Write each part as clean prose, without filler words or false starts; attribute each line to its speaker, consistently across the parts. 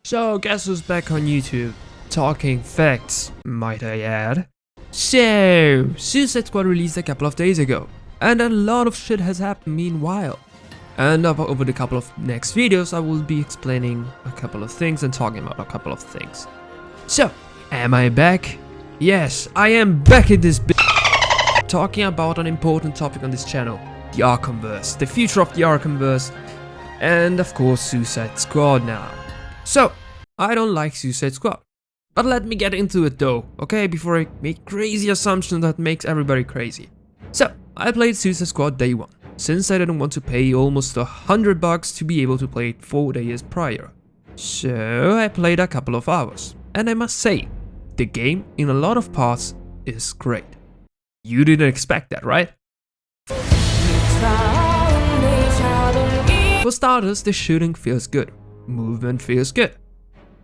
Speaker 1: So guess who's back on YouTube? Talking facts, might I add. So, Suicide Squad released a couple of days ago, and a lot of shit has happened meanwhile. And over the couple of next videos I will be explaining a couple of things and talking about a couple of things. So, am I back? Yes, I am back in this talking about an important topic on this channel. The Arkhamverse, the future of the Arkhamverse, and of course Suicide Squad now. So, I don't like Suicide Squad. But let me get into it though, okay, before I make crazy assumptions that makes everybody crazy. So, I played Suicide Squad day one, since I didn't want to pay almost $100 to be able to play it 4 days prior. So, I played a couple of hours, and I must say, the game in a lot of parts is great. You didn't expect that, right? For starters, the shooting feels good, movement feels good.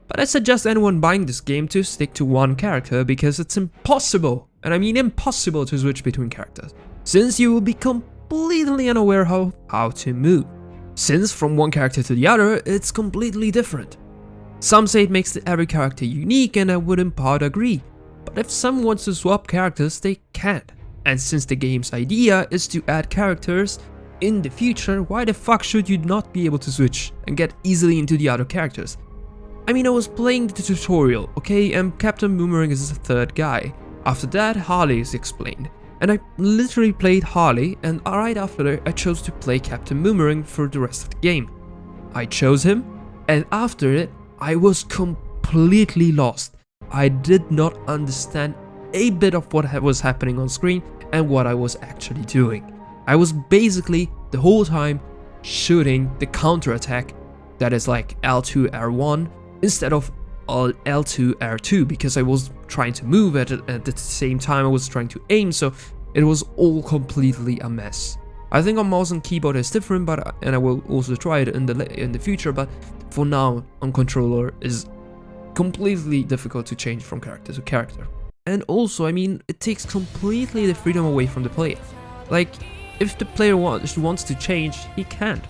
Speaker 1: But I suggest anyone buying this game to stick to one character because it's impossible, and I mean impossible, to switch between characters, since you will be completely unaware how to move. Since from one character to the other, it's completely different. Some say it makes every character unique, and I would in part agree, but if someone wants to swap characters, they can't. And since the game's idea is to add characters in the future, why the fuck should you not be able to switch and get easily into the other characters? I mean, I was playing the tutorial, okay, and Captain Boomerang is the third guy. After that, Harley is explained. And I literally played Harley, and right after that, I chose to play Captain Boomerang for the rest of the game. I chose him, and after it, I was completely lost. I did not understand a bit of what was happening on screen and what I was actually doing. I was basically, the whole time, shooting the counterattack that is like L2 R1 instead of L2 R2, because I was trying to move at the same time I was trying to aim, so it was all completely a mess. I think on mouse and keyboard is different, and I will also try it in the future, but for now on controller is completely difficult to change from character to character. And also, I mean, it takes completely the freedom away from the player. Like, if the player wants to change, he can't.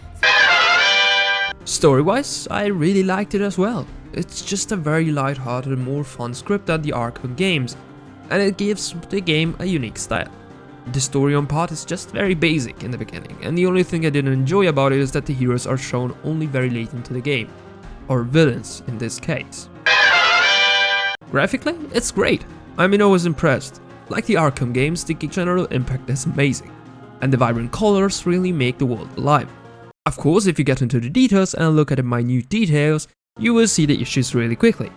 Speaker 1: Story-wise, I really liked it as well. It's just a very light-hearted and more fun script than the Arkham games, and it gives the game a unique style. The story on part is just very basic in the beginning, and the only thing I didn't enjoy about it is that the heroes are shown only very late into the game. Or villains in this case. Graphically, it's great. I mean, I was impressed. Like the Arkham games, the general impact is amazing, and the vibrant colors really make the world alive. Of course, if you get into the details and look at the minute details, you will see the issues really quickly.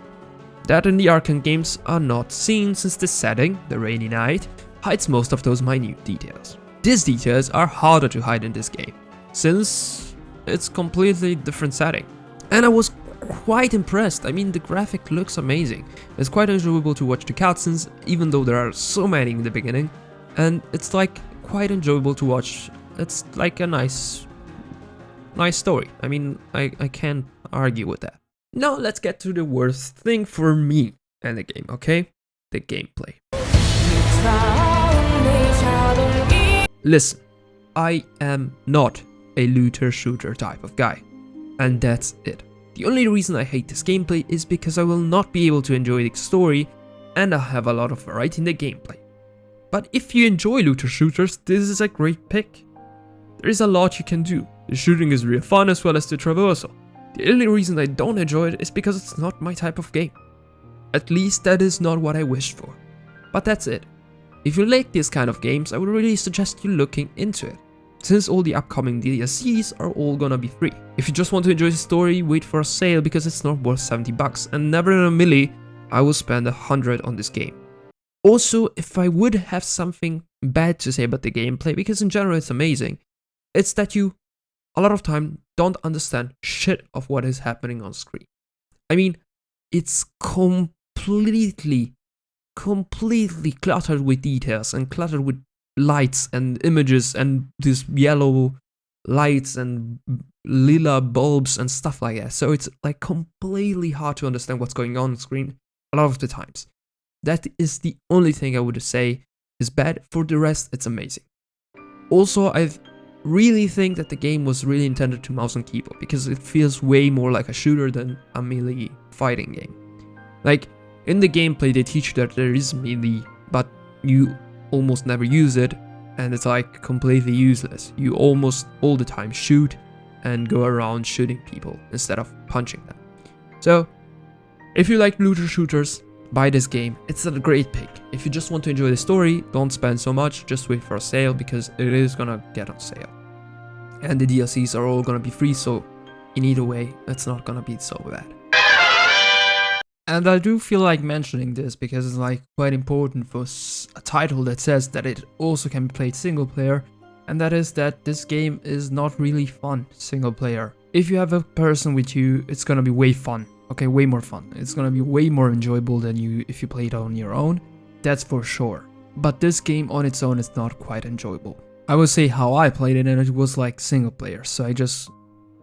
Speaker 1: That in the Arkham games are not seen since the setting, the rainy night, hides most of those minute details. These details are harder to hide in this game, since it's completely different setting. And I was quite impressed. I mean, the graphic looks amazing. It's quite enjoyable to watch the cutscenes, even though there are so many in the beginning, and it's like quite enjoyable to watch. It's like a nice story. I mean, I can't argue with that. Now let's get to the worst thing for me and the game, okay? The gameplay. Listen, I am not a looter shooter type of guy, and that's it. The only reason I hate this gameplay is because I will not be able to enjoy the story, and I have a lot of variety in the gameplay. But if you enjoy looter shooters, this is a great pick. There is a lot you can do. The shooting is real fun as well as the traversal. The only reason I don't enjoy it is because it's not my type of game. At least that is not what I wished for. But that's it. If you like these kind of games, I would really suggest you looking into it, since all the upcoming DLCs are all gonna be free. If you just want to enjoy the story, wait for a sale because it's not worth $70, and never in a milli I will spend $100 on this game. Also, if I would have something bad to say about the gameplay, because in general it's amazing, it's that you a lot of time don't understand shit of what is happening on screen. I mean, it's completely cluttered with details and cluttered with lights and images and these yellow lights and lila bulbs and stuff like that. So it's like completely hard to understand what's going on screen a lot of the times. That is the only thing I would say is bad. For the rest, it's amazing. Also, really think that the game was really intended to mouse and keyboard, because it feels way more like a shooter than a melee fighting game. Like, in the gameplay they teach you that there is melee, but you almost never use it, and it's like completely useless. You almost all the time shoot and go around shooting people instead of punching them. So, if you like looter shooters, buy this game. It's a great pick. If you just want to enjoy the story, don't spend so much, just wait for a sale, because it is gonna get on sale. And the DLCs are all gonna be free, so in either way, it's not gonna be so bad. And I do feel like mentioning this because it's like quite important for a title that says that it also can be played single player, and that is that this game is not really fun single player. If you have a person with you, it's gonna be way fun. Okay, way more fun. It's gonna be way more enjoyable than if you play it on your own. That's for sure. But this game on its own is not quite enjoyable. I would say how I played it, and it was like single player. So I just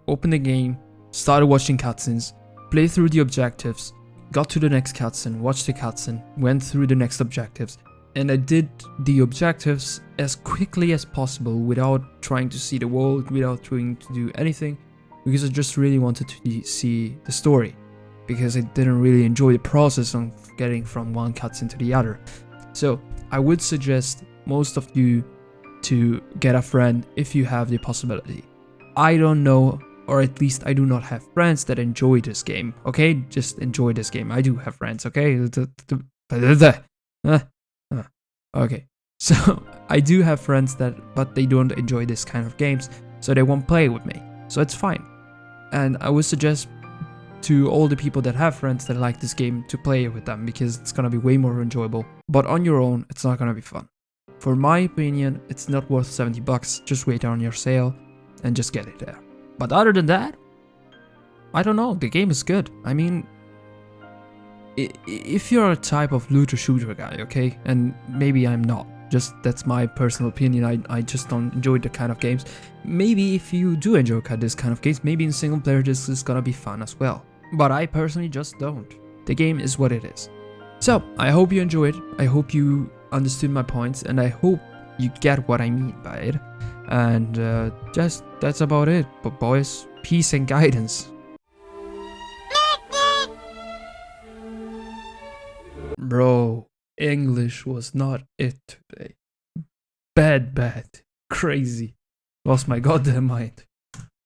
Speaker 1: opened the game, started watching cutscenes, played through the objectives, got to the next cutscene, watched the cutscene, went through the next objectives, and I did the objectives as quickly as possible without trying to see the world, without trying to do anything, because I just really wanted to see the story, because I didn't really enjoy the process of getting from one cutscene to the other. So I would suggest most of you to get a friend if you have the possibility. I don't know, or at least I do not have friends that enjoy this game, okay? Just enjoy this game. I do have friends, okay? Okay, so I do have friends but they don't enjoy this kind of games, so they won't play with me, so it's fine. And I would suggest to all the people that have friends that like this game to play it with them, because it's gonna be way more enjoyable. But on your own, it's not gonna be fun. For my opinion, it's not worth 70 bucks. Just wait on your sale and just get it there. But other than that, I don't know, the game is good. I mean, if you're a type of looter shooter guy, okay, and maybe I'm not, just that's my personal opinion, I just don't enjoy the kind of games. Maybe if you do enjoy this kind of games, maybe in single player this is gonna be fun as well. But I personally just don't. The game is what it is. So, I hope you enjoyed, I hope you understood my points, and I hope you get what I mean by it. And just that's about it. But boys, peace and guidance. Bro, English was not it today. Bad, crazy. Lost my goddamn mind.